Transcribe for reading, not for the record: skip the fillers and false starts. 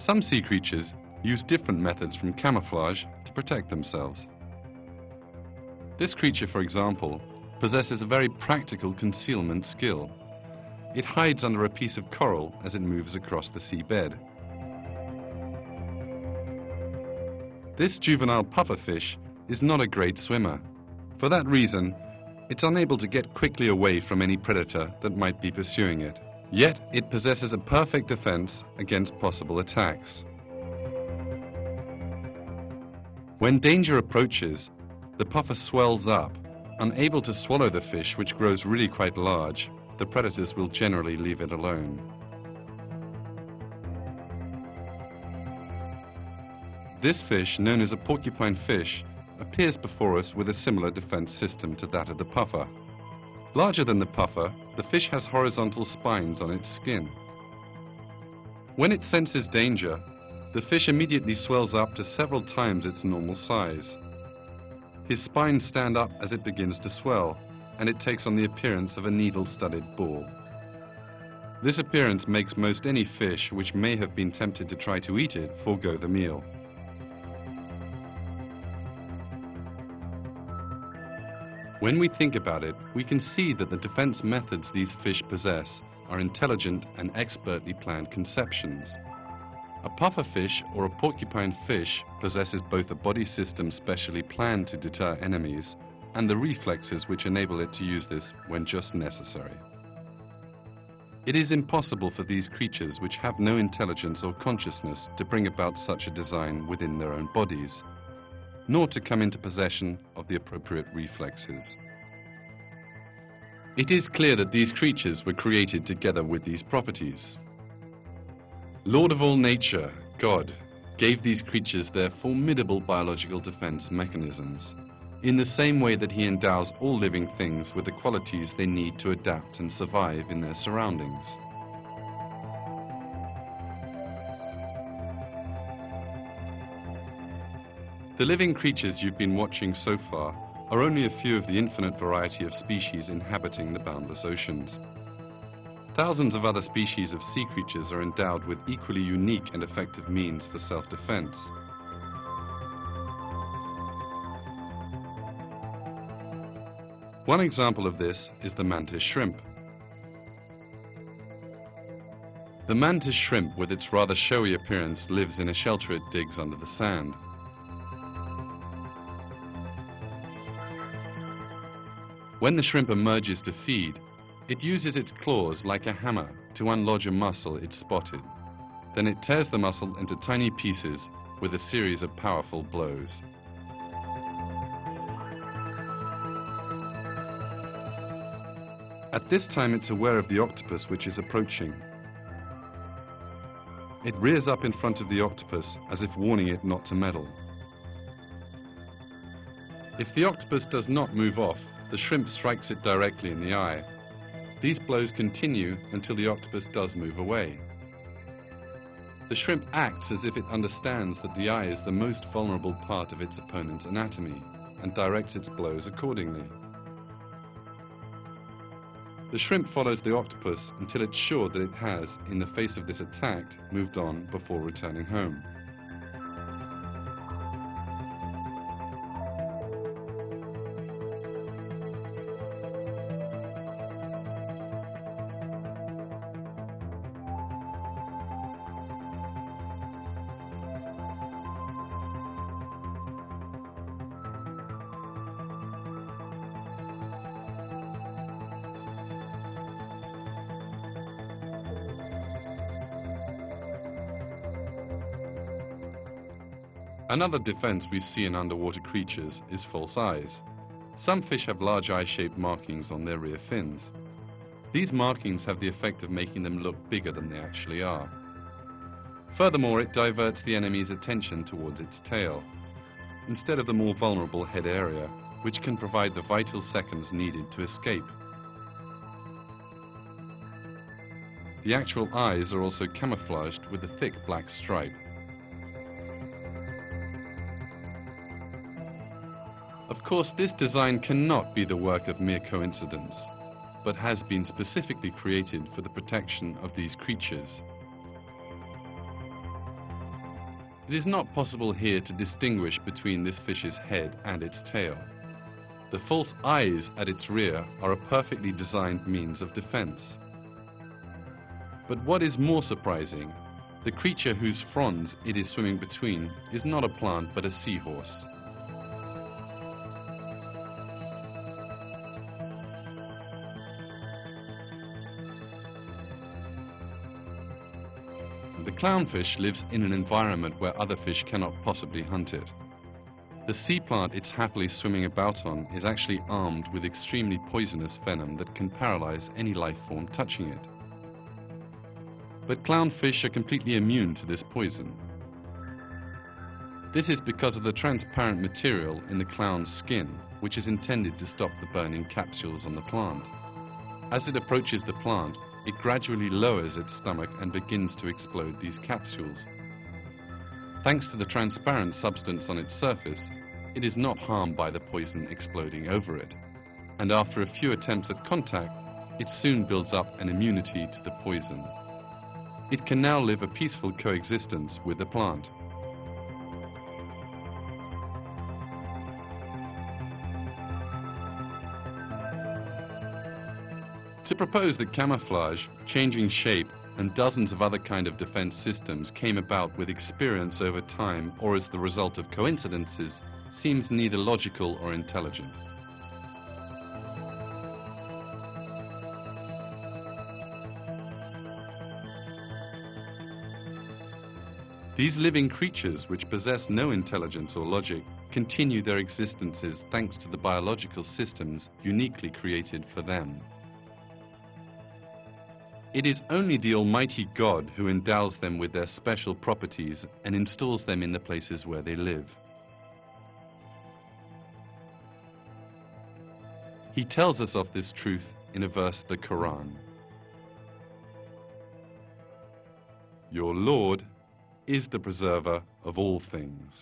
Some sea creatures use different methods from camouflage to protect themselves. This creature, for example, possesses a very practical concealment skill. It hides under a piece of coral as it moves across the seabed. This juvenile pufferfish is not a great swimmer. For that reason, it's unable to get quickly away from any predator that might be pursuing it. Yet, it possesses a perfect defense against possible attacks. When danger approaches, the puffer swells up. Unable to swallow the fish, which grows really quite large, the predators will generally leave it alone. This fish, known as a porcupine fish, appears before us with a similar defense system to that of the puffer. Larger than the puffer, the fish has horizontal spines on its skin. When it senses danger, the fish immediately swells up to several times its normal size. His spines stand up as it begins to swell, and it takes on the appearance of a needle-studded ball. This appearance makes most any fish which may have been tempted to try to eat it forego the meal. When we think about it, we can see that the defense methods these fish possess are intelligent and expertly planned conceptions. A pufferfish or a porcupine fish possesses both a body system specially planned to deter enemies and the reflexes which enable it to use this when just necessary. It is impossible for these creatures which have no intelligence or consciousness to bring about such a design within their own bodies, nor to come into possession of the appropriate reflexes. It is clear that these creatures were created together with these properties. Lord of all nature, God, gave these creatures their formidable biological defense mechanisms, in the same way that He endows all living things with the qualities they need to adapt and survive in their surroundings. The living creatures you've been watching so far are only a few of the infinite variety of species inhabiting the boundless oceans. Thousands of other species of sea creatures are endowed with equally unique and effective means for self-defense. One example of this is the mantis shrimp. The mantis shrimp, with its rather showy appearance, lives in a shelter it digs under the sand. When the shrimp emerges to feed, it uses its claws like a hammer to unlodge a mussel it's spotted. Then it tears the mussel into tiny pieces with a series of powerful blows. At this time, it's aware of the octopus which is approaching. It rears up in front of the octopus as if warning it not to meddle. If the octopus does not move off, the shrimp strikes it directly in the eye. These blows continue until the octopus does move away. The shrimp acts as if it understands that the eye is the most vulnerable part of its opponent's anatomy and directs its blows accordingly. The shrimp follows the octopus until it's sure that it has, in the face of this attack, moved on before returning home. Another defense we see in underwater creatures is false eyes. Some fish have large eye-shaped markings on their rear fins. These markings have the effect of making them look bigger than they actually are. Furthermore, it diverts the enemy's attention towards its tail, instead of the more vulnerable head area, which can provide the vital seconds needed to escape. The actual eyes are also camouflaged with a thick black stripe. Of course, this design cannot be the work of mere coincidence, but has been specifically created for the protection of these creatures. It is not possible here to distinguish between this fish's head and its tail. The false eyes at its rear are a perfectly designed means of defense. But what is more surprising, the creature whose fronds it is swimming between is not a plant but a seahorse. The clownfish lives in an environment where other fish cannot possibly hunt it. The sea plant it's happily swimming about on is actually armed with extremely poisonous venom that can paralyze any life form touching it. But clownfish are completely immune to this poison. This is because of the transparent material in the clown's skin, which is intended to stop the burning capsules on the plant. As it approaches the plant, it gradually lowers its stomach and begins to explode these capsules. Thanks to the transparent substance on its surface, it is not harmed by the poison exploding over it. And after a few attempts at contact, it soon builds up an immunity to the poison. It can now live a peaceful coexistence with the plant. To propose that camouflage, changing shape, and dozens of other kind of defense systems came about with experience over time or as the result of coincidences seems neither logical or intelligent. These living creatures, which possess no intelligence or logic, continue their existences thanks to the biological systems uniquely created for them. It is only the Almighty God who endows them with their special properties and installs them in the places where they live. He tells us of this truth in a verse of the Qur'an. Your Lord is the preserver of all things.